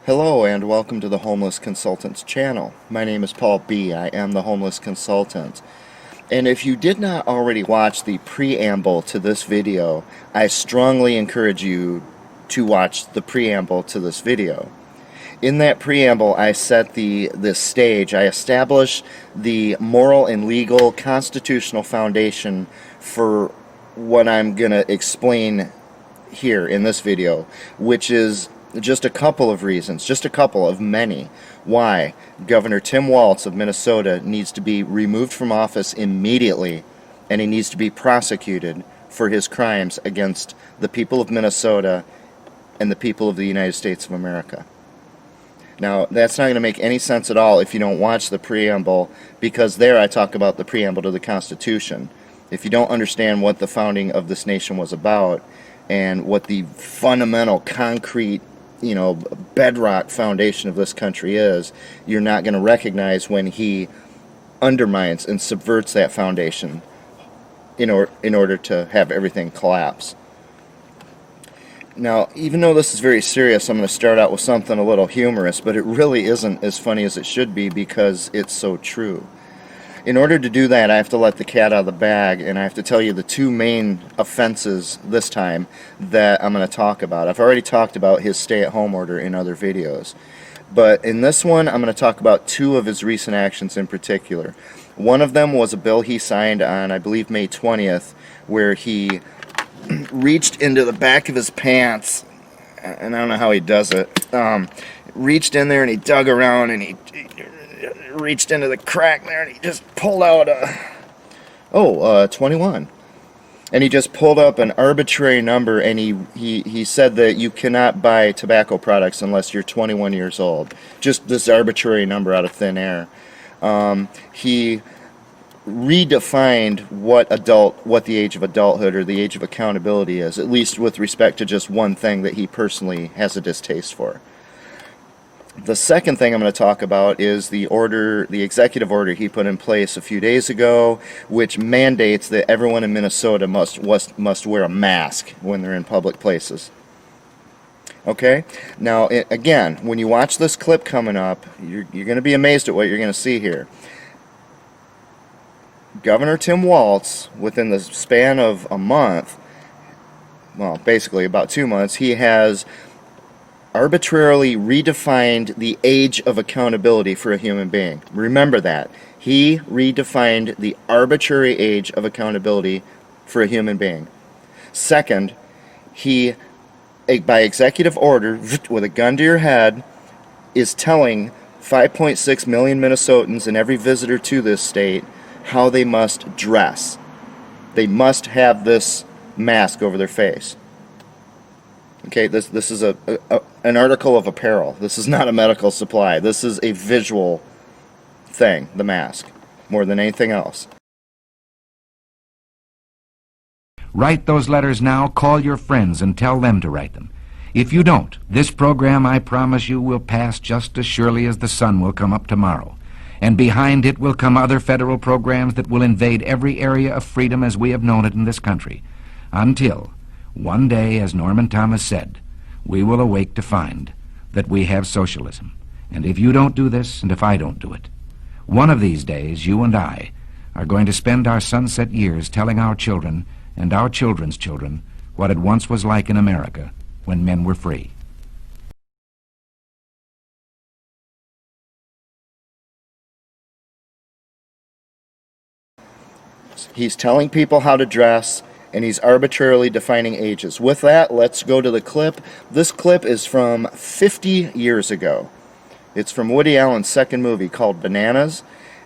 Hello and welcome to the Homeless Consultants channel. My name is Paul B. I am the Homeless Consultant. And if you did not already watch the preamble to this video, I strongly encourage you to watch the preamble to this video. In that preamble, I set this stage. I established the moral and legal constitutional foundation for what I'm going to explain here in this video, which is just a couple of reasons, just a couple of many, why Governor Tim Walz of Minnesota needs to be removed from office immediately, and he needs to be prosecuted for his crimes against the people of Minnesota and the people of the United States of America. Now, that's not going to make any sense at all if you don't watch the preamble, because there I talk about the preamble to the Constitution. If you don't understand what the founding of this nation was about and what the fundamental, concrete, bedrock foundation of this country is, you're not going to recognize when he undermines and subverts that foundation in order to have everything collapse. Now, even though this is very serious, I'm going to start out with something a little humorous, but it really isn't as funny as it should be because it's so true. In order to do that, I have to let the cat out of the bag, and I have to tell you the two main offenses this time that I'm going to talk about. I've already talked about his stay-at-home order in other videos, but in this one, I'm going to talk about two of his recent actions in particular. One of them was a bill he signed on, I believe, May 20th, where he reached into the back of his pants, and I don't know how he does it, reached in there and he dug around and he reached into the crack there and he just pulled out 21. And he just pulled up an arbitrary number, and he said that you cannot buy tobacco products unless you're 21 years old. Just this arbitrary number out of thin air. He redefined what the age of adulthood or the age of accountability is, at least with respect to just one thing that he personally has a distaste for. The second thing I'm going to talk about is the executive order he put in place a few days ago, which mandates that everyone in Minnesota must wear a mask when they're in public places. Okay? Now, again, when you watch this clip coming up, you're going to be amazed at what you're going to see here. Governor Tim Walz, within the span of a month, well, basically about 2 months, he has arbitrarily redefined the age of accountability for a human being. Remember that. He redefined the arbitrary age of accountability for a human being. Second, he, by executive order, with a gun to your head, is telling 5.6 million Minnesotans and every visitor to this state how they must dress. They must have this mask over their face. Okay, this is an article of apparel. This is not a medical supply. This is a visual thing, the mask, more than anything else. Write those letters now, call your friends and tell them to write them. If you don't, this program, I promise you, will pass just as surely as the sun will come up tomorrow. And behind it will come other federal programs that will invade every area of freedom as we have known it in this country, until one day, as Norman Thomas said, we will awake to find that we have socialism. And if you don't do this, and if I don't do it, one of these days, you and I are going to spend our sunset years telling our children and our children's children what it once was like in America when men were free. He's telling people how to dress, and he's arbitrarily defining ages. With that, let's go to the clip. This clip is from 50 years ago. It's from Woody Allen's second movie called Bananas,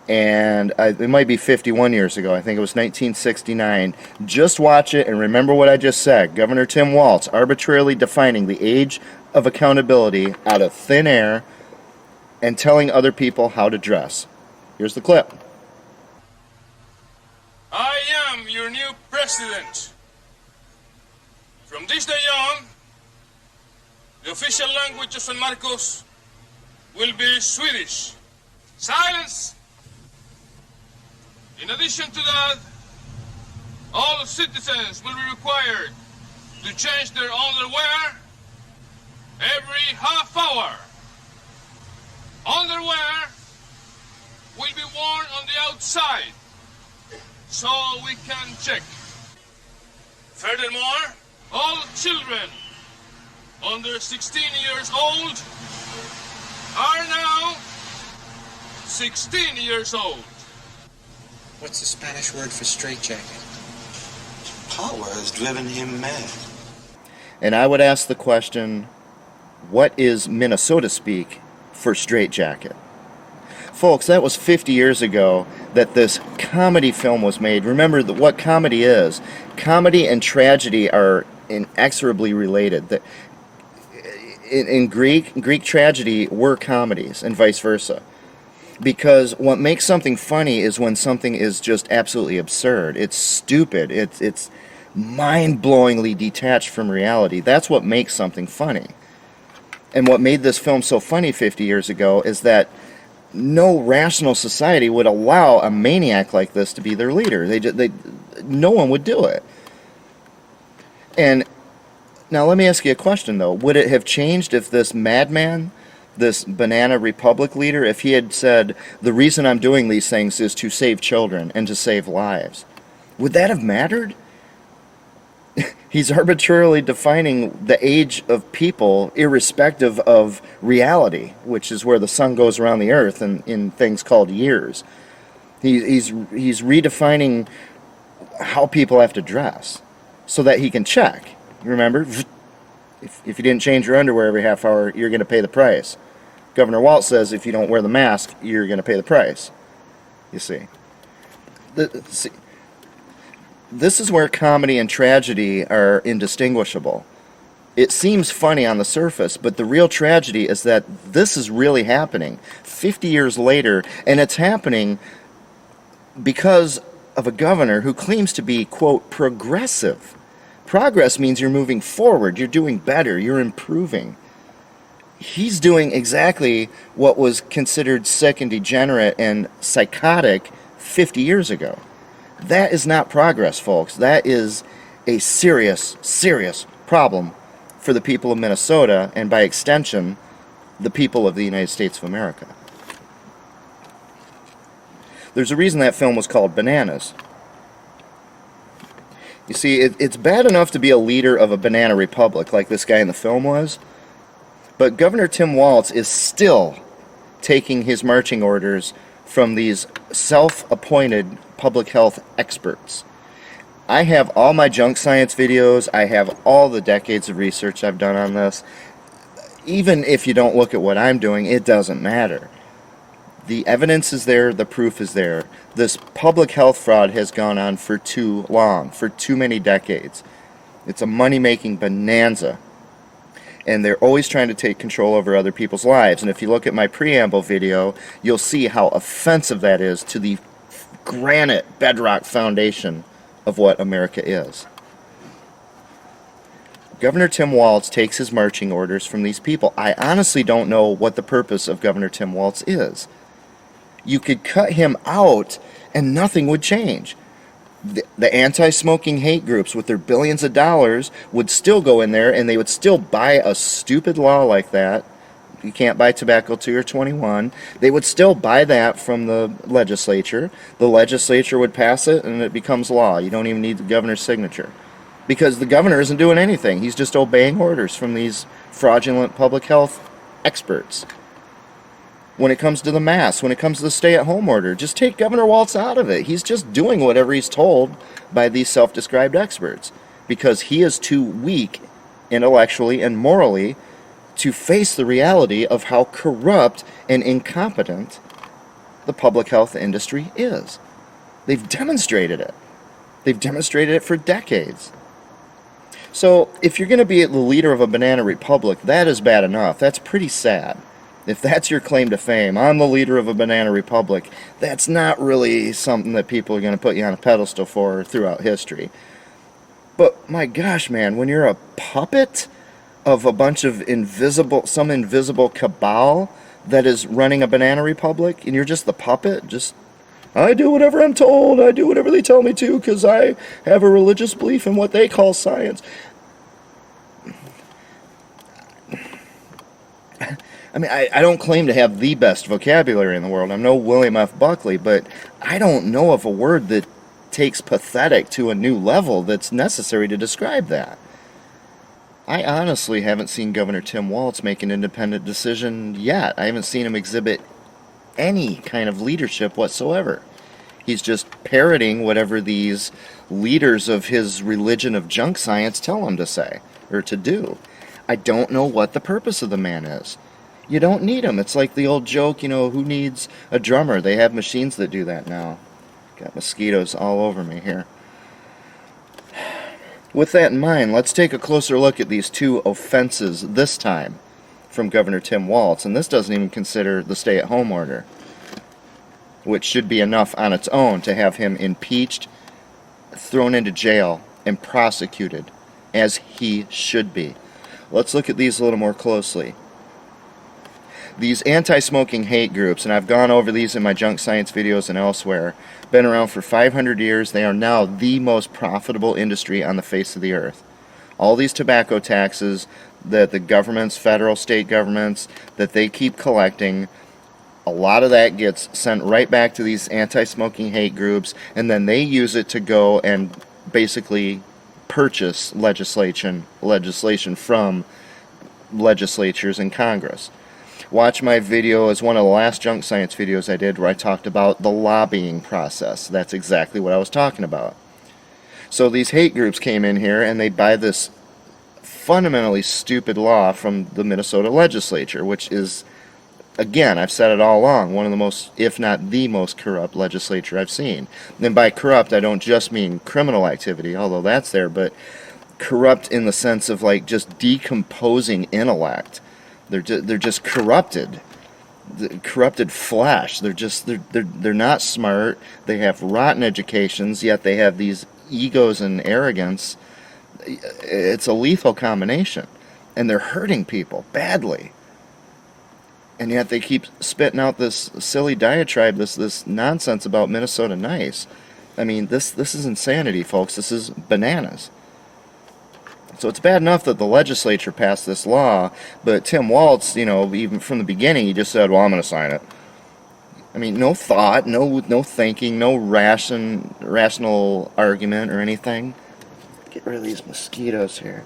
and it might be 51 years ago. I think it was 1969. Just watch it and remember what I just said. Governor Tim Walz arbitrarily defining the age of accountability out of thin air and telling other people how to dress. Here's the clip. I am your new president. From this day on, the official language of San Marcos will be Swedish. Silence! In addition to that, all citizens will be required to change their underwear every half hour. Underwear will be worn on the outside so we can check. Furthermore, all children under 16 years old are now 16 years old. What's the Spanish word for straitjacket? Power has driven him mad. And I would ask the question, what is Minnesota speak for straitjacket? Folks, that was 50 years ago that this comedy film was made. Remember what comedy is. Comedy and tragedy are inexorably related. In Greek tragedy were comedies and vice versa. Because what makes something funny is when something is just absolutely absurd. It's stupid. It's mind-blowingly detached from reality. That's what makes something funny. And what made this film so funny 50 years ago is that no rational society would allow a maniac like this to be their leader. No one would do it. And now let me ask you a question, though. Would it have changed if this madman, this Banana Republic leader, if he had said, the reason I'm doing these things is to save children and to save lives? Would that have mattered? He's arbitrarily defining the age of people irrespective of reality, which is where the sun goes around the earth in things called years. He's redefining how people have to dress so that he can check. Remember, if you didn't change your underwear every half hour, you're going to pay the price. Governor Walz says if you don't wear the mask, you're going to pay the price. You see. This is where comedy and tragedy are indistinguishable. It seems funny on the surface, but the real tragedy is that this is really happening 50 years later, and it's happening because of a governor who claims to be, quote, progressive. Progress means you're moving forward, you're doing better, you're improving. He's doing exactly what was considered sick and degenerate and psychotic 50 years ago. That is not progress, folks. That is a serious, serious problem for the people of Minnesota and, by extension, the people of the United States of America. There's a reason that film was called Bananas. You see, it's bad enough to be a leader of a banana republic like this guy in the film was, but Governor Tim Walz is still taking his marching orders from these self-appointed public health experts. I have all my junk science videos. I have all the decades of research I've done on this. Even if you don't look at what I'm doing, it doesn't matter. The evidence is there, the proof is there. This public health fraud has gone on for too long, for too many decades. It's a money-making bonanza. And they're always trying to take control over other people's lives. And if you look at my preamble video, you'll see how offensive that is to the granite bedrock foundation of what America is. Governor Tim Walz takes his marching orders from these people. I honestly don't know what the purpose of Governor Tim Walz is. You could cut him out and nothing would change. The anti-smoking hate groups with their billions of dollars would still go in there and they would still buy a stupid law like that. You can't buy tobacco till you're 21. They would still buy that from the legislature. The legislature would pass it and it becomes law. You don't even need the governor's signature. Because the governor isn't doing anything. He's just obeying orders from these fraudulent public health experts. When it comes to the mask, when it comes to the stay-at-home order, just take Governor Walz out of it. He's just doing whatever he's told by these self-described experts because he is too weak intellectually and morally to face the reality of how corrupt and incompetent the public health industry is. They've demonstrated it. They've demonstrated it for decades. So if you're going to be the leader of a banana republic, that is bad enough. That's pretty sad. If that's your claim to fame, I'm the leader of a banana republic, that's not really something that people are going to put you on a pedestal for throughout history. But my gosh, man, when you're a puppet of a bunch of some invisible cabal that is running a banana republic, and you're just the puppet, I do whatever I'm told, I do whatever they tell me to, because I have a religious belief in what they call science. I mean, I don't claim to have the best vocabulary in the world. I'm no William F. Buckley, but I don't know of a word that takes pathetic to a new level that's necessary to describe that. I honestly haven't seen Governor Tim Walz make an independent decision yet. I haven't seen him exhibit any kind of leadership whatsoever. He's just parroting whatever these leaders of his religion of junk science tell him to say or to do. I don't know what the purpose of the man is. You don't need him. It's like the old joke, who needs a drummer? They have machines that do that now. Got mosquitoes all over me here. With that in mind, let's take a closer look at these two offenses this time from Governor Tim Walz. And this doesn't even consider the stay-at-home order, which should be enough on its own to have him impeached, thrown into jail, and prosecuted, as he should be. Let's look at these a little more closely. These anti-smoking hate groups, and I've gone over these in my junk science videos and elsewhere, been around for 500 years. They are now the most profitable industry on the face of the earth. All these tobacco taxes that the governments, federal, state governments, that they keep collecting, a lot of that gets sent right back to these anti-smoking hate groups, and then they use it to go and basically purchase legislation from legislatures and Congress. Watch my video as one of the last junk science videos I did where I talked about the lobbying process. That's exactly what I was talking about. So these hate groups came in here and they buy this fundamentally stupid law from the Minnesota legislature, which is, again, I've said it all along, one of the most, if not the most corrupt legislature I've seen. And by corrupt, I don't just mean criminal activity, although that's there, but corrupt in the sense of like just decomposing intellect. They're just corrupted, corrupted flesh. They're not smart. They have rotten educations, yet they have these egos and arrogance. It's a lethal combination, and they're hurting people badly. And yet they keep spitting out this silly diatribe, this nonsense about Minnesota nice. I mean, this is insanity, folks. This is bananas. So it's bad enough that the legislature passed this law, but Tim Walz, even from the beginning, he just said, well, I'm going to sign it. I mean, no thought, no thinking, no rational argument or anything. Get rid of these mosquitoes here.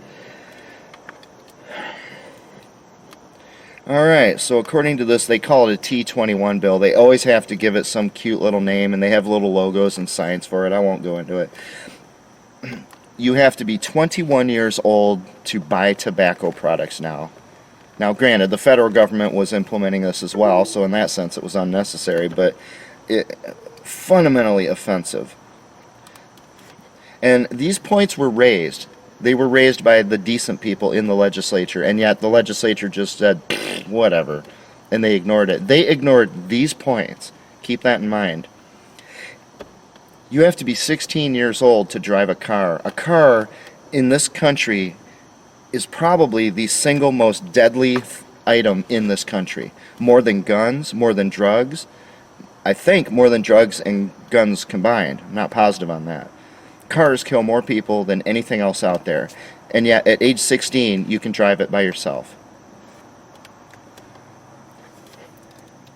Alright, so according to this, they call it a T-21 bill. They always have to give it some cute little name, and they have little logos and signs for it. I won't go into it. You have to be 21 years old to buy tobacco products now. Now, granted, the federal government was implementing this as well, so in that sense it was unnecessary, but fundamentally offensive. And these points were raised. They were raised by the decent people in the legislature, and yet the legislature just said, whatever, and they ignored it. They ignored these points. Keep that in mind. You have to be 16 years old to drive a car. A car in this country is probably the single most deadly item in this country. More than guns, more than drugs. I think more than drugs and guns combined. I'm not positive on that. Cars kill more people than anything else out there. And yet at age 16, you can drive it by yourself.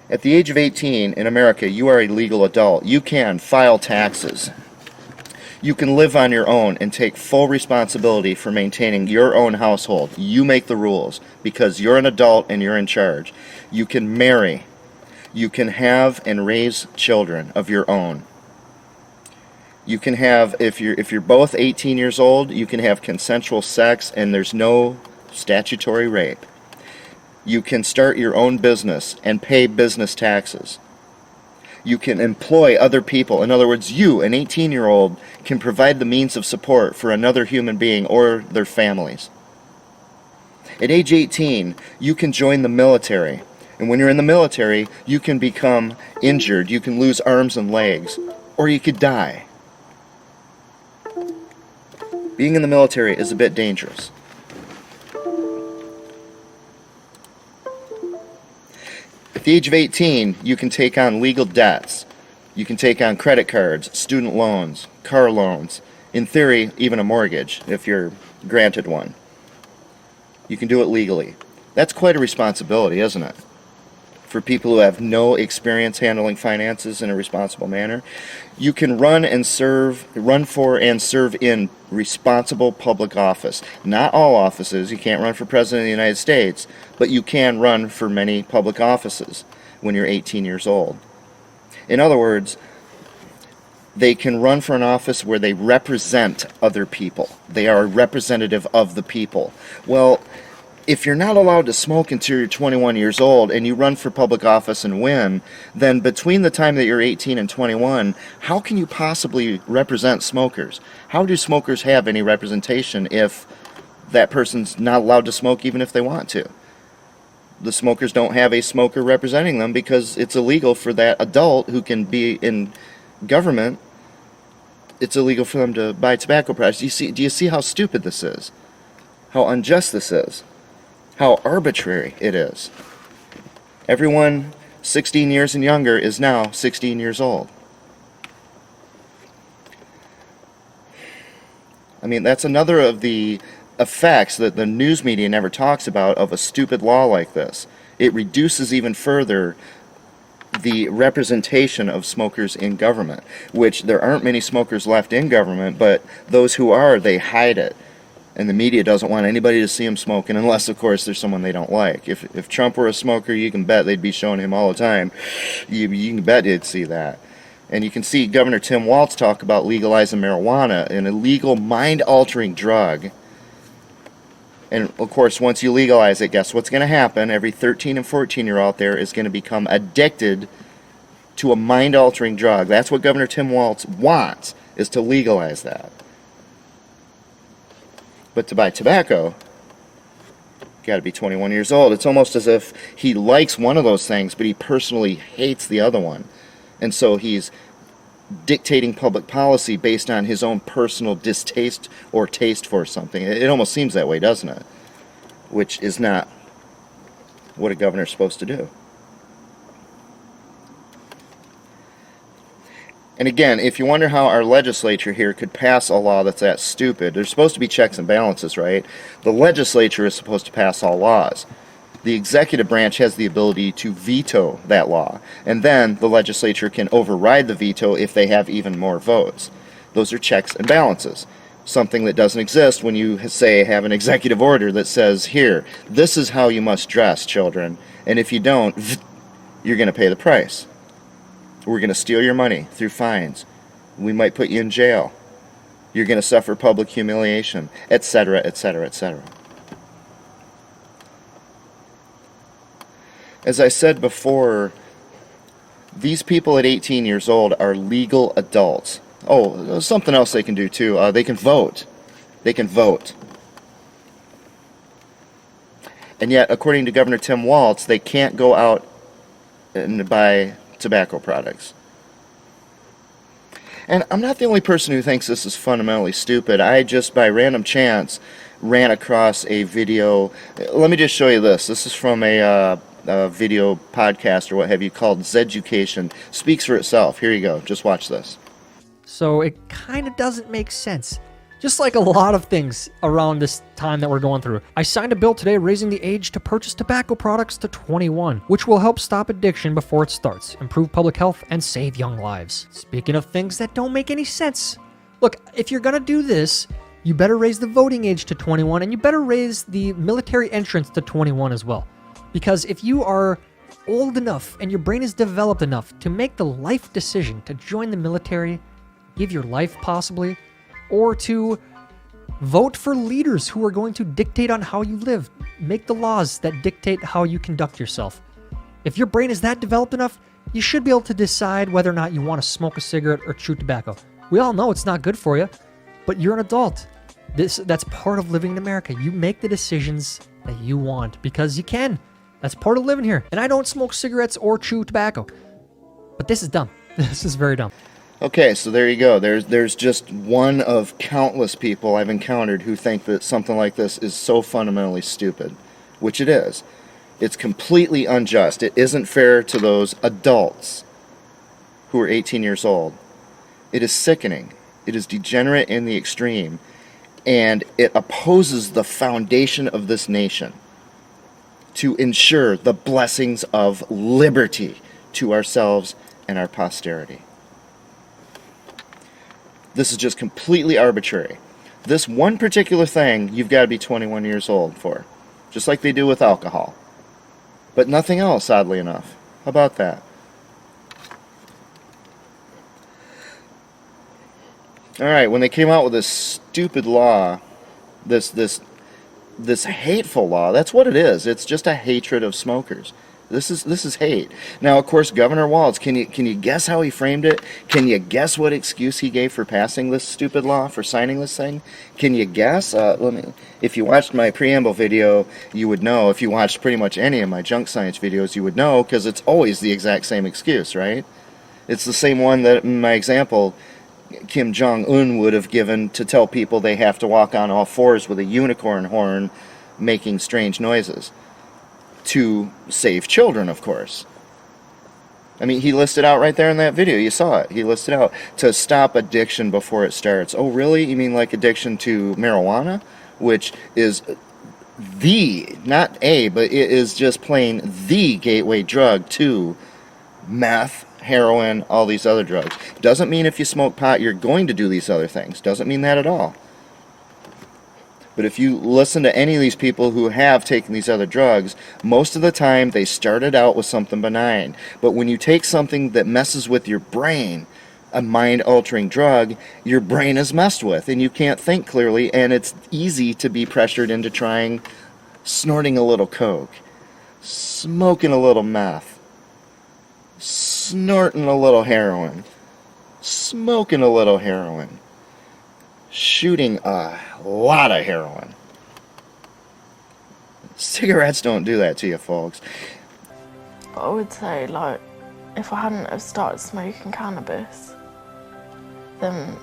At the age of 18 in America, you are a legal adult. You can file taxes. You can live on your own and take full responsibility for maintaining your own household. You make the rules because you're an adult and you're in charge. You can marry. You can have and raise children of your own. You can have, if you're both 18 years old, you can have consensual sex and there's no statutory rape. You can start your own business and pay business taxes. You can employ other people. In other words, you, an 18-year-old, can provide the means of support for another human being or their families. At age 18, you can join the military. And when you're in the military, you can become injured. You can lose arms and legs. Or you could die. Being in the military is a bit dangerous. At the age of 18, you can take on legal debts. You can take on credit cards, student loans, car loans, in theory, even a mortgage, if you're granted one. You can do it legally. That's quite a responsibility, isn't it? For people who have no experience handling finances in a responsible manner. You can run for and serve in responsible public office. Not all offices. You can't run for president of the United States, but you can run for many public offices when you're 18 years old. In other words, they can run for an office where they represent other people. They are a representative of the people. Well, if you're not allowed to smoke until you're 21 years old and you run for public office and win, then between the time that you're 18 and 21, how can you possibly represent smokers? How do smokers have any representation if that person's not allowed to smoke even if they want to? The smokers don't have a smoker representing them because it's illegal for that adult who can be in government. It's illegal for them to buy tobacco products. Do you see how stupid this is? How unjust this is? How arbitrary it is. Everyone 16 years and younger is now 16 years old. I mean, that's another of the effects that the news media never talks about of a stupid law like this. It reduces even further the representation of smokers in government, which there aren't many smokers left in government, but those who are, they hide it. And the media doesn't want anybody to see him smoking unless, of course, there's someone they don't like. If Trump were a smoker, you can bet they'd be showing him all the time. You can bet you'd see that. And you can see Governor Tim Walz talk about legalizing marijuana, an illegal, mind-altering drug. And, of course, once you legalize it, guess what's going to happen? Every 13 and 14-year-old out there is going to become addicted to a mind-altering drug. That's what Governor Tim Walz wants, is to legalize that. But to buy tobacco, you got to be 21 years old. It's almost as if he likes one of those things, but he personally hates the other one. And so he's dictating public policy based on his own personal distaste or taste for something. It almost seems that way, doesn't it? Which is not what a governor's supposed to do. And again, if you wonder how our legislature here could pass a law that's that stupid, there's supposed to be checks and balances, right? The legislature is supposed to pass all laws. The executive branch has the ability to veto that law, and then the legislature can override the veto if they have even more votes. Those are checks and balances, something that doesn't exist when you say have an executive order that says, here, this is how you must dress, children, and if you don't, you're going to pay the price. We're going to steal your money through fines. We might put you in jail. You're going to suffer public humiliation, etc., etc., etc. As I said before, these people at 18 years old are legal adults. Oh, there's something else they can do too. They can vote. They can vote. And yet, according to Governor Tim Walz, they can't go out and buy tobacco products. And I'm not the only person who thinks this is fundamentally stupid. I just, by random chance, ran across a video. Let me just show you this. This is from a video podcast or what have you called Zeducation. Speaks for itself. Here you go. Just watch this. So it kind of doesn't make sense. Just like a lot of things around this time that we're going through. I signed a bill today raising the age to purchase tobacco products to 21, which will help stop addiction before it starts, improve public health, and save young lives. Speaking of things that don't make any sense. Look, if you're gonna do this, you better raise the voting age to 21, and you better raise the military entrance to 21 as well. Because if you are old enough and your brain is developed enough to make the life decision to join the military, give your life possibly, or to vote for leaders who are going to dictate on how you live, make the laws that dictate how you conduct yourself. If your brain is that developed enough, you should be able to decide whether or not you want to smoke a cigarette or chew tobacco. We all know it's not good for you, but you're an adult. That's part of living in America. You make the decisions that you want because you can. That's part of living here. And I don't smoke cigarettes or chew tobacco. But this is dumb. This is very dumb. Okay, so there you go. There's just one of countless people I've encountered who think that something like this is so fundamentally stupid, which it is. It's completely unjust. It isn't fair to those adults who are 18 years old. It is sickening. It is degenerate in the extreme, and it opposes the foundation of this nation. to ensure the blessings of liberty to ourselves and our posterity. This is just completely arbitrary. This one particular thing you've got to be 21 years old for, just like they do with alcohol. But nothing else, oddly enough. How about that? Alright, when they came out with this stupid law, this hateful law, that's what it is. It's just a hatred of smokers. This is hate. Now, of course, Governor Walz, can you guess how he framed it? Can you guess what excuse he gave for passing this stupid law, for signing this thing? Can you guess? If you watched my preamble video, you would know. If you watched pretty much any of my junk science videos, you would know, because it's always the exact same excuse, right? It's the same one that, in my example, Kim Jong-un would have given to tell people they have to walk on all fours with a unicorn horn making strange noises. To save children, of course. I mean, he listed out right there in that video. You saw it. He listed out to stop addiction before it starts. Oh, really? You mean like addiction to marijuana? Which is not a, but it is just plain the gateway drug to meth, heroin, all these other drugs. Doesn't mean if you smoke pot you're going to do these other things. Doesn't mean that at all. But if you listen to any of these people who have taken these other drugs, most of the time they started out with something benign. But when you take something that messes with your brain, a mind-altering drug, your brain is messed with and you can't think clearly, and it's easy to be pressured into trying snorting a little coke, smoking a little meth, snorting a little heroin, smoking a little heroin, shooting a lot of heroin. Cigarettes don't do that to you, folks. But I would say, like, if I hadn't have started smoking cannabis, then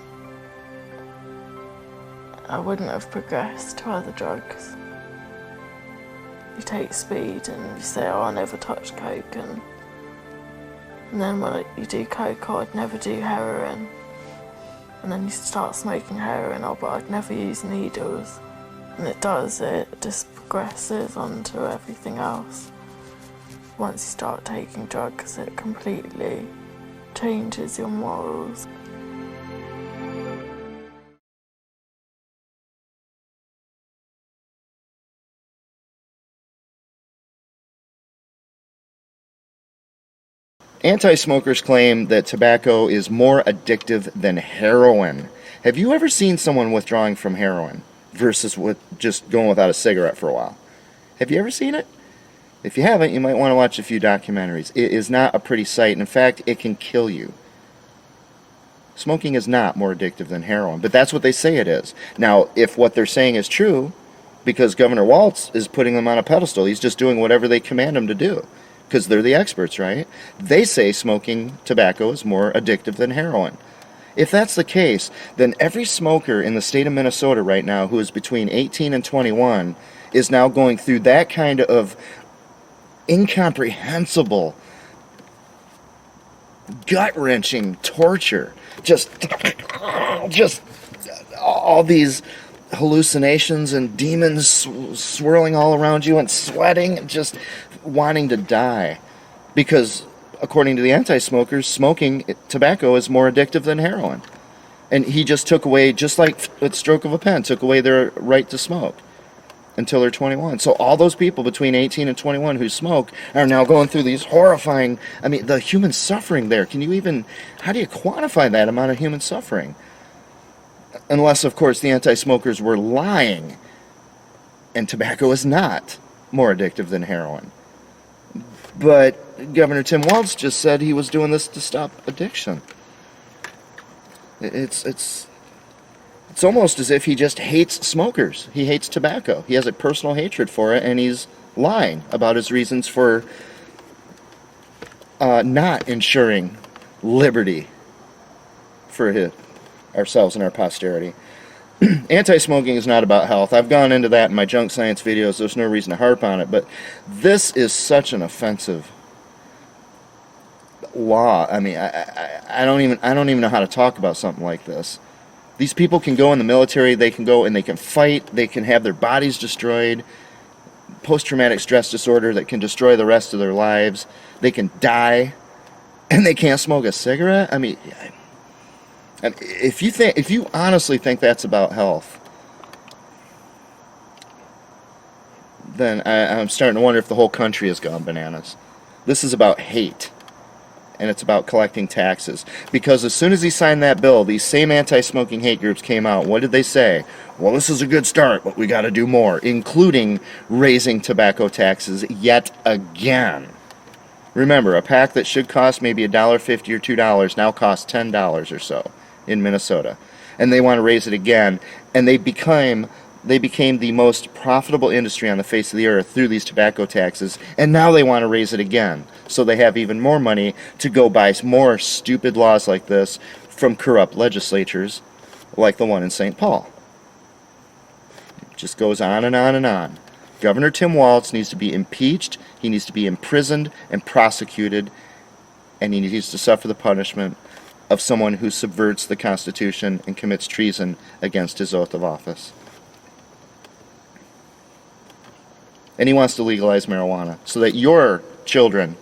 I wouldn't have progressed to other drugs. You take speed and you say, oh, I never touched coke, and then when you do coke, oh, I'd never do heroin. And then you start smoking heroin, oh, but I'd never use needles. And it just progresses onto everything else. Once you start taking drugs, it completely changes your morals. Anti-smokers claim that tobacco is more addictive than heroin. Have you ever seen someone withdrawing from heroin versus with just going without a cigarette for a while? Have you ever seen it? If you haven't, you might want to watch a few documentaries. It is not a pretty sight, and in fact, it can kill you. Smoking is not more addictive than heroin, but that's what they say it is. Now, if what they're saying is true, because Governor Walz is putting them on a pedestal, he's just doing whatever they command him to do, because they're the experts, right? They say smoking tobacco is more addictive than heroin. If that's the case, then every smoker in the state of Minnesota right now who is between 18 and 21 is now going through that kind of incomprehensible, gut-wrenching torture. Just all these hallucinations and demons swirling all around you and sweating, just wanting to die. Because according to the anti-smokers, smoking tobacco is more addictive than heroin. And he just took away, just like a stroke of a pen, took away their right to smoke until they're 21. So all those people between 18 and 21 who smoke are now going through these horrifying, I mean, the human suffering there. Can you even, how do you quantify that amount of human suffering? Unless, of course, the anti-smokers were lying and tobacco is not more addictive than heroin. But Governor Tim Walz just said he was doing this to stop addiction. It's almost as if he just hates smokers. He hates tobacco. He has a personal hatred for it, and he's lying about his reasons for not ensuring liberty for ourselves and our posterity. Anti-smoking is not about health. I've gone into that in my junk science videos. There's no reason to harp on it, but this is such an offensive law. I mean, I don't even know how to talk about something like this. These people can go in the military, they can go and they can fight, they can have their bodies destroyed, post-traumatic stress disorder that can destroy the rest of their lives. They can die, and they can't smoke a cigarette. I mean, if you honestly think that's about health, then I'm starting to wonder if the whole country has gone bananas. This is about hate, and it's about collecting taxes. Because as soon as he signed that bill, these same anti-smoking hate groups came out. What did they say? Well, this is a good start, but we got to do more, including raising tobacco taxes yet again. Remember, a pack that should cost maybe $1.50 or $2 now costs $10 or so in Minnesota. And they want to raise it again, and they became the most profitable industry on the face of the earth through these tobacco taxes, and now they want to raise it again, so they have even more money to go buy more stupid laws like this from corrupt legislatures like the one in St. Paul. It just goes on and on and on. Governor Tim Walz needs to be impeached, he needs to be imprisoned and prosecuted, and he needs to suffer the punishment of someone who subverts the Constitution and commits treason against his oath of office. And he wants to legalize marijuana so that your children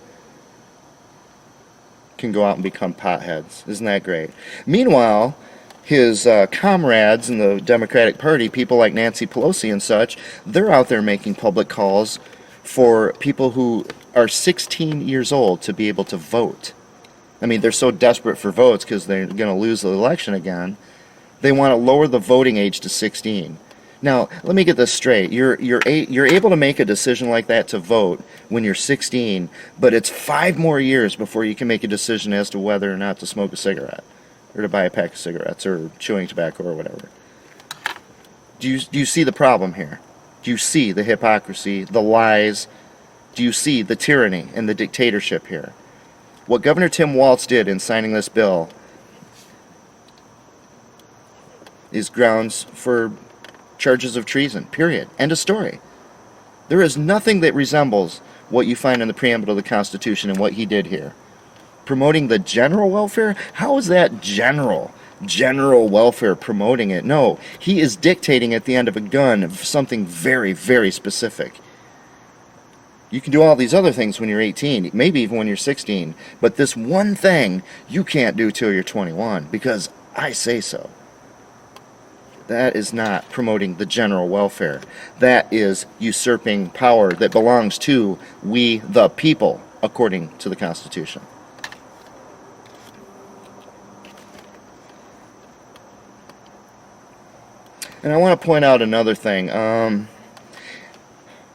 can go out and become potheads. Isn't that great? Meanwhile, his comrades in the Democratic Party, people like Nancy Pelosi and such, they're out there making public calls for people who are 16 years old to be able to vote. I mean, they're so desperate for votes because they're going to lose the election again. They want to lower the voting age to 16. Now, let me get this straight. You're able to make a decision like that to vote when you're 16, but it's 5 more years before you can make a decision as to whether or not to smoke a cigarette, or to buy a pack of cigarettes, or chewing tobacco, or whatever. Do you see the problem here? Do you see the hypocrisy, the lies? Do you see the tyranny and the dictatorship here? What Governor Tim Walz did in signing this bill is grounds for charges of treason, period. End of story. There is nothing that resembles what you find in the preamble of the Constitution and what he did here. Promoting the general welfare? How is that general welfare promoting it? No, he is dictating at the end of a gun something very, very specific. You can do all these other things when you're 18, maybe even when you're 16, but this one thing you can't do till you're 21 because I say so. That is not promoting the general welfare. That is usurping power that belongs to we the people, according to the Constitution. And I want to point out another thing.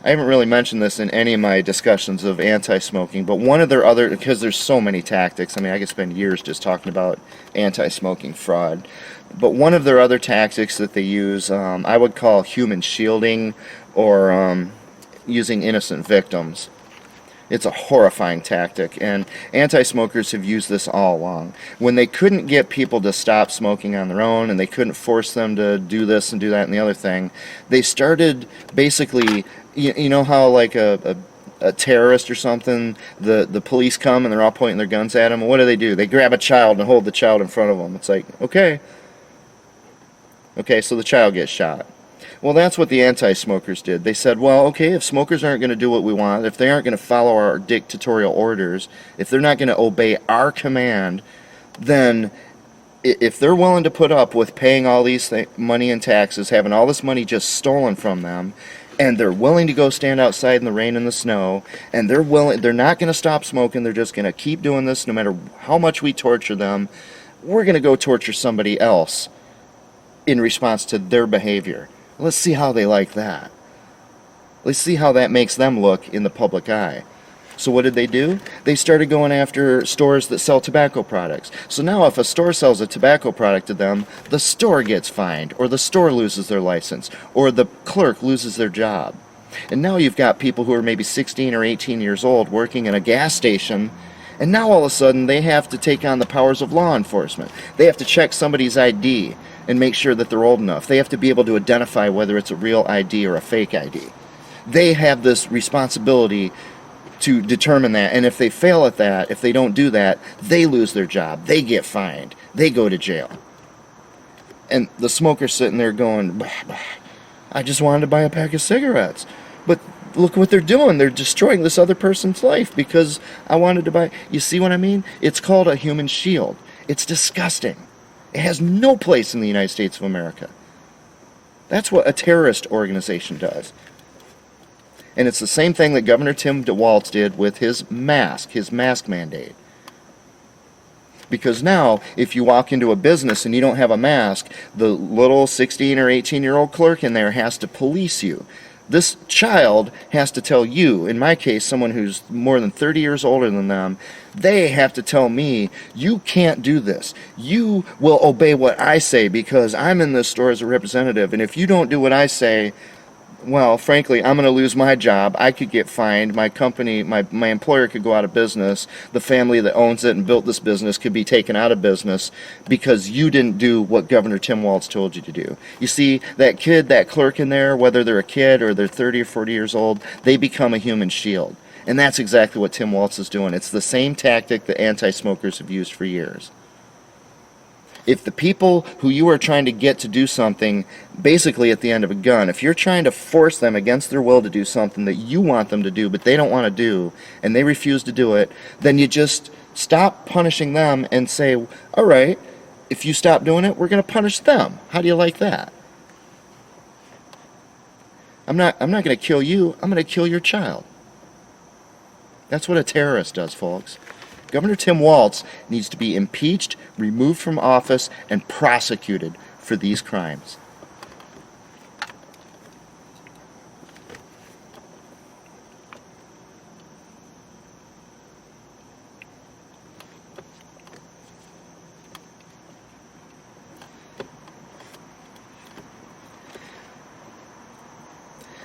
I haven't really mentioned this in any of my discussions of anti-smoking, but one of their other, because there's so many tactics, I mean, I could spend years just talking about anti-smoking fraud, but one of their other tactics that they use, I would call human shielding, or using innocent victims. It's a horrifying tactic, and anti-smokers have used this all along. When they couldn't get people to stop smoking on their own, and they couldn't force them to do this and do that and the other thing, they started basically, you know how like a terrorist or something, the police come and they're all pointing their guns at them, and what do? They grab a child and hold the child in front of them. It's like, okay, so the child gets shot. Well, that's what the anti-smokers did. They said, well, okay, if smokers aren't going to do what we want, if they aren't going to follow our dictatorial orders, if they're not going to obey our command, then if they're willing to put up with paying all these money and taxes, having all this money just stolen from them, and they're willing to go stand outside in the rain and the snow, and they're not going to stop smoking, they're just going to keep doing this no matter how much we torture them, we're going to go torture somebody else in response to their behavior. Let's see how they like that. Let's see how that makes them look in the public eye. So what did they do? They started going after stores that sell tobacco products. So now if a store sells a tobacco product to them, the store gets fined, or the store loses their license, or the clerk loses their job. And now you've got people who are maybe 16 or 18 years old working in a gas station, and now all of a sudden they have to take on the powers of law enforcement. They have to check somebody's ID and make sure that they're old enough. They have to be able to identify whether it's a real ID or a fake ID. They have this responsibility to determine that, and if they fail at that, if they don't do that, they lose their job, they get fined, they go to jail. And the smoker's sitting there going, bah, bah, I just wanted to buy a pack of cigarettes. But Look what they're doing. They're destroying this other person's life because I wanted to buy. You see what I mean? It's called a human shield. It's disgusting. It has no place in the United States of America. That's what a terrorist organization does. And it's the same thing that Governor Tim Walz did with his mask mandate. Because now, if you walk into a business and you don't have a mask, the little 16 or 18-year-old clerk in there has to police you. This child has to tell you, in my case, someone who's more than 30 years older than them, they have to tell me, you can't do this. You will obey what I say because I'm in this store as a representative, and if you don't do what I say, well, frankly, I'm going to lose my job. I could get fined. My company, my employer could go out of business. The family that owns it and built this business could be taken out of business because you didn't do what Governor Tim Walz told you to do. You see, that kid, that clerk in there, whether they're a kid or they're 30 or 40 years old, they become a human shield. And that's exactly what Tim Walz is doing. It's the same tactic that anti-smokers have used for years. If the people who you are trying to get to do something, basically at the end of a gun, if you're trying to force them against their will to do something that you want them to do, but they don't want to do, and they refuse to do it, then you just stop punishing them and say, all right, if you stop doing it, we're going to punish them. How do you like that? I'm not going to kill you. I'm going to kill your child. That's what a terrorist does, folks. Governor Tim Walz needs to be impeached, removed from office, and prosecuted for these crimes.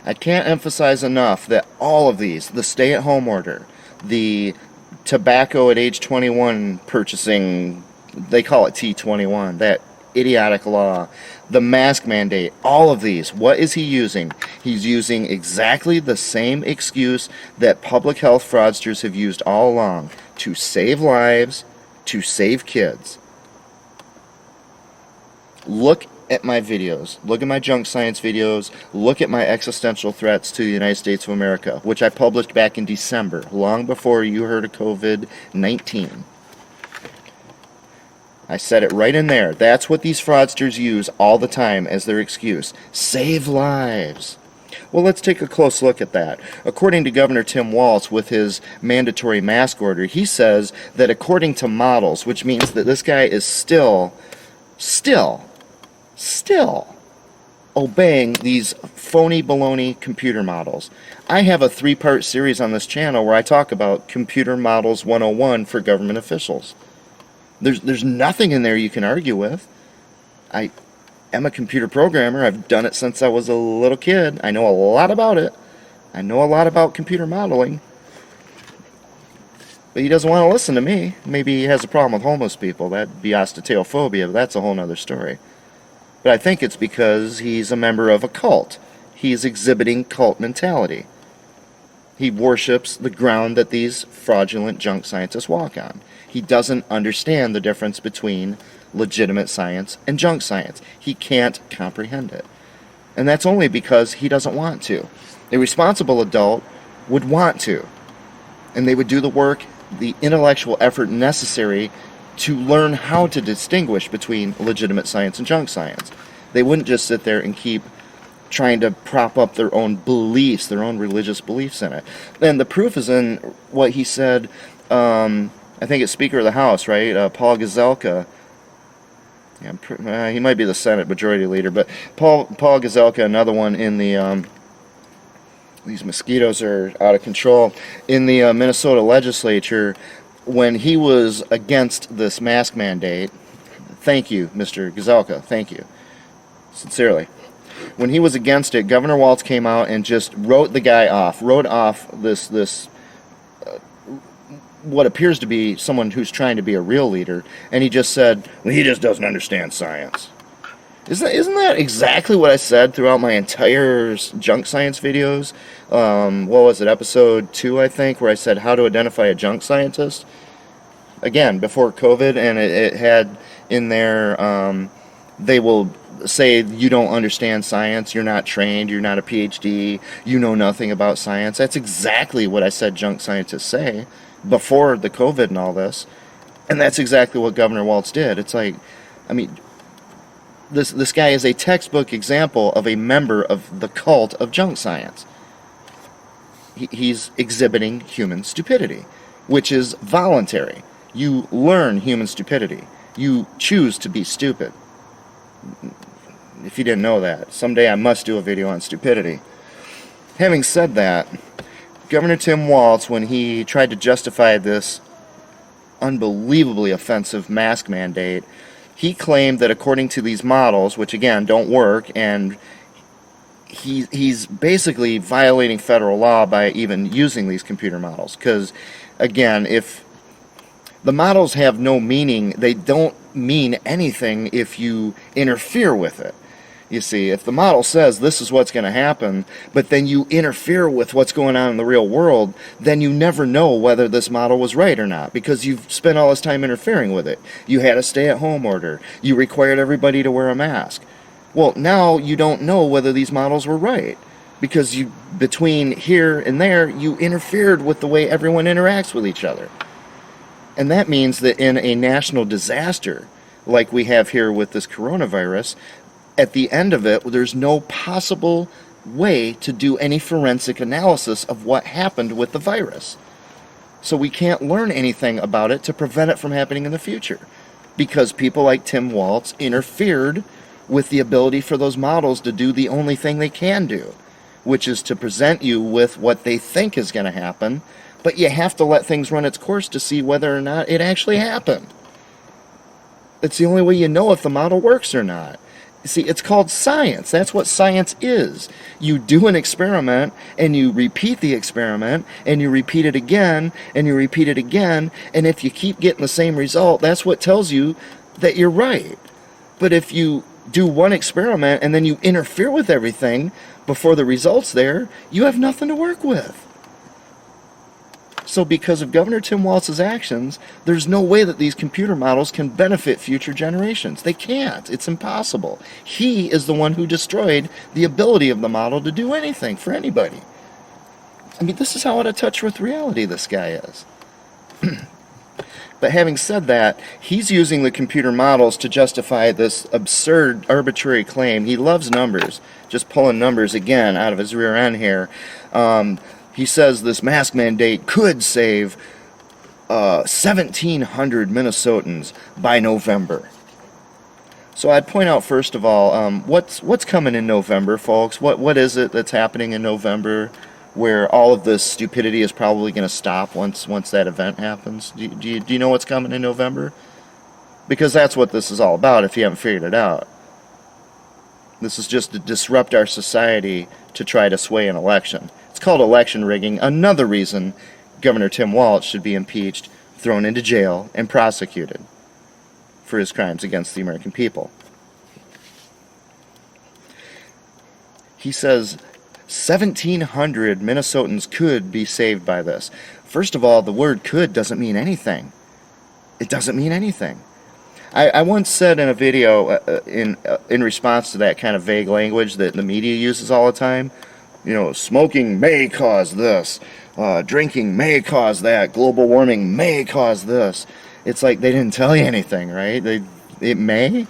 I can't emphasize enough that all of these, the stay-at-home order, the tobacco at age 21 purchasing, they call it T21, that idiotic law, the mask mandate, all of these, what is he using? He's using exactly the same excuse that public health fraudsters have used all along, to save lives, to save kids. Look at my videos, look at my junk science videos, look at my existential threats to the United States of America, which I published back in December, long before you heard of COVID-19. I said it right in there. That's what these fraudsters use all the time as their excuse. Save lives. Well, let's take a close look at that. According to Governor Tim Walz with his mandatory mask order, he says that according to models, which means that this guy is still obeying these phony baloney computer models. I have a 3-part series on this channel where I talk about Computer Models 101 for government officials. There's nothing in there you can argue with. I am a computer programmer. I've done it since I was a little kid. I know a lot about it. I know a lot about computer modeling. But he doesn't want to listen to me. Maybe he has a problem with homeless people. That'd be osteophobia, but that's a whole other story. But I think it's because he's a member of a cult. He's exhibiting cult mentality. He worships the ground that these fraudulent junk scientists walk on. He doesn't understand the difference between legitimate science and junk science. He can't comprehend it. And that's only because he doesn't want to. A responsible adult would want to. And they would do the work, the intellectual effort necessary to learn how to distinguish between legitimate science and junk science. They wouldn't just sit there and keep trying to prop up their own beliefs, their own religious beliefs in it. And the proof is in what he said, I think it's Speaker of the House, right? Paul Gazelka. Yeah, he might be the Senate Majority Leader, but Paul Gazelka, another one in the, these mosquitoes are out of control, in the Minnesota legislature, when he was against this mask mandate, thank you, Mr. Gazelka, thank you, sincerely. When he was against it, Governor Walz came out and just wrote the guy off, wrote off this what appears to be someone who's trying to be a real leader, and he just said, well, he just doesn't understand science. Isn't that exactly what I said throughout my entire junk science videos? What was it, episode 2, I think, where I said how to identify a junk scientist? Again, before COVID, and it had in there, they will say you don't understand science, you're not trained, you're not a PhD, you know nothing about science. That's exactly what I said junk scientists say before the COVID and all this. And that's exactly what Governor Walz did. It's like, I mean, this guy is a textbook example of a member of the cult of junk science. He's exhibiting human stupidity, which is voluntary. You learn human stupidity. You choose to be stupid. If you didn't know that, someday I must do a video on stupidity. Having said that, Governor Tim Walz, when he tried to justify this unbelievably offensive mask mandate, he claimed that according to these models, which again don't work, and he's basically violating federal law by even using these computer models. Because again, if the models have no meaning, they don't mean anything if you interfere with it. You see, if the model says this is what's going to happen, but then you interfere with what's going on in the real world, then you never know whether this model was right or not, because you've spent all this time interfering with it. You had a stay-at-home order. You required everybody to wear a mask. Well, now you don't know whether these models were right, because you, between here and there, you interfered with the way everyone interacts with each other. And that means that in a national disaster, like we have here with this coronavirus, at the end of it, there's no possible way to do any forensic analysis of what happened with the virus. So we can't learn anything about it to prevent it from happening in the future, because people like Tim Walz interfered with the ability for those models to do the only thing they can do, which is to present you with what they think is going to happen, but you have to let things run its course to see whether or not it actually happened. It's the only way you know if the model works or not. See, it's called science. That's what science is. You do an experiment, and you repeat the experiment, and you repeat it again, and you repeat it again, and if you keep getting the same result, that's what tells you that you're right. But if you do one experiment, and then you interfere with everything before the result's there, you have nothing to work with. So because of Governor Tim Walz's actions, there's no way that these computer models can benefit future generations. They can't. It's impossible. He is the one who destroyed the ability of the model to do anything for anybody. I mean, this is how out of touch with reality this guy is. But having said that, he's using the computer models to justify this absurd, arbitrary claim. He loves numbers, just pulling numbers again out of his rear end here. He says this mask mandate could save 1,700 Minnesotans by November. So I'd point out, first of all, what's coming in November, folks? What is it that's happening in November where all of this stupidity is probably going to stop once that event happens? Do you know what's coming in November? Because that's what this is all about, if you haven't figured it out. This is just to disrupt our society to try to sway an election. It's called election rigging. Another reason Governor Tim Walz should be impeached, thrown into jail, and prosecuted for his crimes against the American people. He says 1,700 Minnesotans could be saved by this. First of all, the word could doesn't mean anything. It doesn't mean anything. I once said in a video in response to that kind of vague language that the media uses all the time, you know, smoking may cause this, drinking may cause that, global warming may cause this. It's like they didn't tell you anything, right? It may?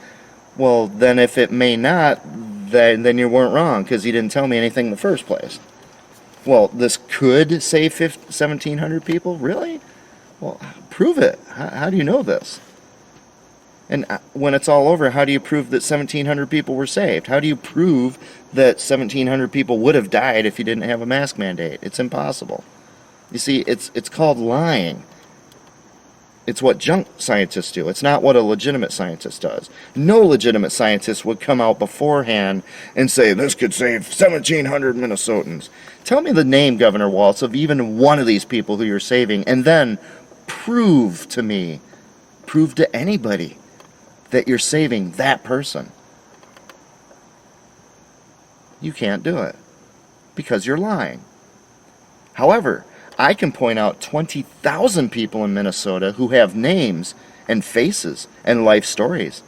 Well, then if it may not, then you weren't wrong, because you didn't tell me anything in the first place. Well, this could save 1,700 people? Really? Well, prove it. How do you know this? And when it's all over, how do you prove that 1,700 people were saved? How do you prove that 1,700 people would have died if you didn't have a mask mandate? It's impossible. You see, it's called lying. It's what junk scientists do. It's not what a legitimate scientist does. No legitimate scientist would come out beforehand and say, this could save 1,700 Minnesotans. Tell me the name, Governor Walz, of even one of these people who you're saving, and then prove to me, prove to anybody, that you're saving that person. You can't do it because you're lying. However, I can point out 20,000 people in Minnesota who have names and faces and life stories.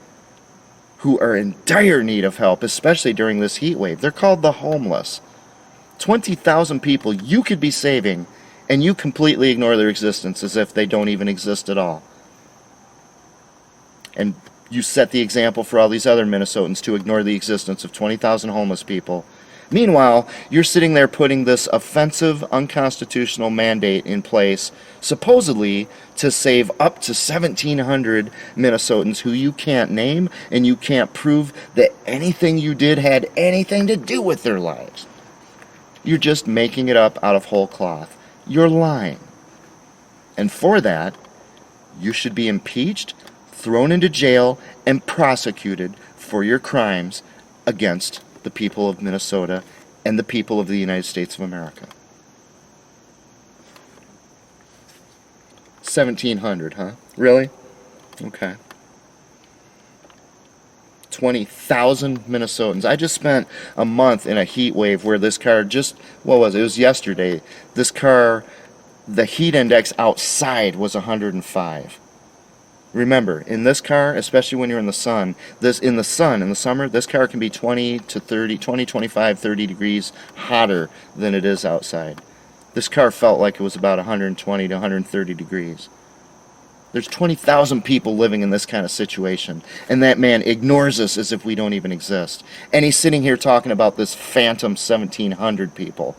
who are in dire need of help, especially during this heat wave. They're called the homeless. 20,000 people you could be saving, and you completely ignore their existence as if they don't even exist at all. And you set the example for all these other Minnesotans to ignore the existence of 20,000 homeless people. Meanwhile, you're sitting there putting this offensive, unconstitutional mandate in place, supposedly to save up to 1,700 Minnesotans who you can't name, and you can't prove that anything you did had anything to do with their lives. You're just making it up out of whole cloth. You're lying. And for that, you should be impeached, thrown into jail, and prosecuted for your crimes against the people of Minnesota and the people of the United States of America. 1,700, huh? Really? Okay. 20,000 Minnesotans. I just spent a month in a heat wave where this car just, what was it? It was yesterday. This car, the heat index outside was 105. Remember, in this car, especially when you're in the sun, in the summer, this car can be 20 to 30, 20, 25, 30 degrees hotter than it is outside. This car felt like it was about 120 to 130 degrees. There's 20,000 people living in this kind of situation, and that man ignores us as if we don't even exist. And he's sitting here talking about this phantom 1,700 people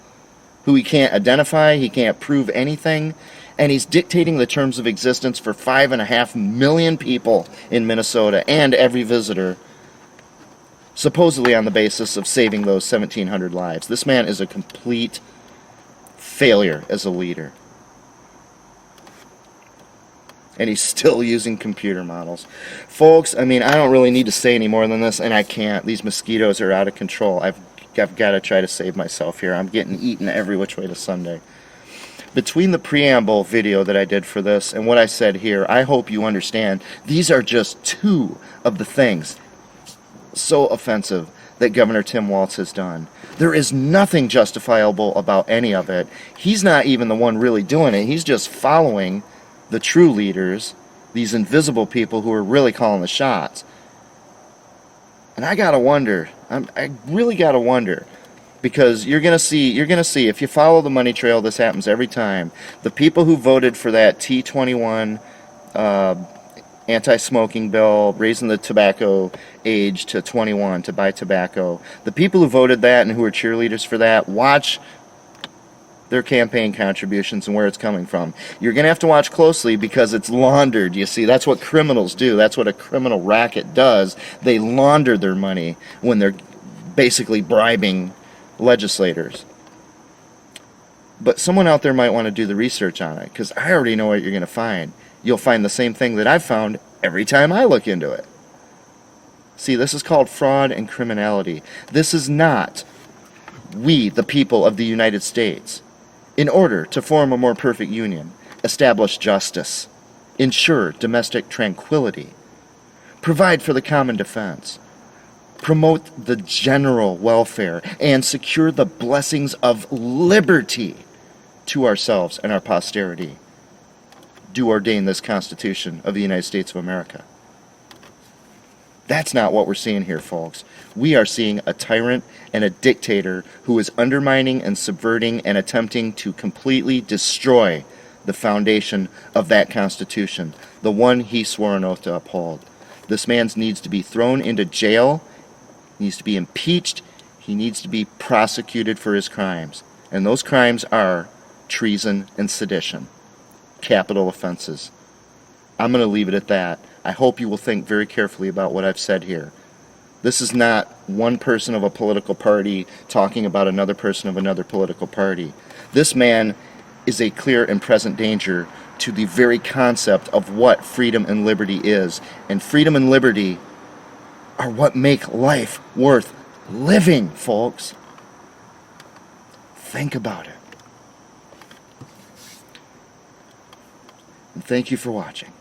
who he can't identify, he can't prove anything, and he's dictating the terms of existence for 5.5 million people in Minnesota and every visitor, supposedly on the basis of saving those 1,700 lives. This man is a complete failure as a leader. And he's still using computer models. Folks, I mean, I don't really need to say any more than this, and I can't. These mosquitoes are out of control. I've got to try to save myself here. I'm getting eaten every which way to Sunday. Between the preamble video that I did for this and what I said here, I hope you understand these are just two of the things so offensive that Governor Tim Walz has done. There is nothing justifiable about any of it. He's not even the one really doing it. He's just following the true leaders, these invisible people who are really calling the shots. And I gotta wonder, I really gotta wonder, because you're gonna see, if you follow the money trail, this happens every time. The people who voted for that T21 anti-smoking bill, raising the tobacco age to 21 to buy tobacco, the people who voted that and who are cheerleaders for that, watch their campaign contributions and where it's coming from. You're going to have to watch closely because it's laundered. You see, that's what criminals do. That's what a criminal racket does. They launder their money when they're basically bribing legislators. But someone out there might want to do the research on it, because I already know what you're going to find. You'll find the same thing that I've found every time I look into it. See, this is called fraud and criminality. This is not we, the people of the United States, in order to form a more perfect union, establish justice, ensure domestic tranquility, provide for the common defense, promote the general welfare, and secure the blessings of liberty to ourselves and our posterity, do ordain this Constitution of the United States of America. That's not what we're seeing here, folks. We are seeing a tyrant and a dictator who is undermining and subverting and attempting to completely destroy the foundation of that Constitution, the one he swore an oath to uphold. This man needs to be thrown into jail, he needs to be impeached, he needs to be prosecuted for his crimes. And those crimes are treason and sedition, capital offenses. I'm going to leave it at that. I hope you will think very carefully about what I've said here. This is not one person of a political party talking about another person of another political party. This man is a clear and present danger to the very concept of what freedom and liberty is. And freedom and liberty are what make life worth living, folks. Think about it. And thank you for watching.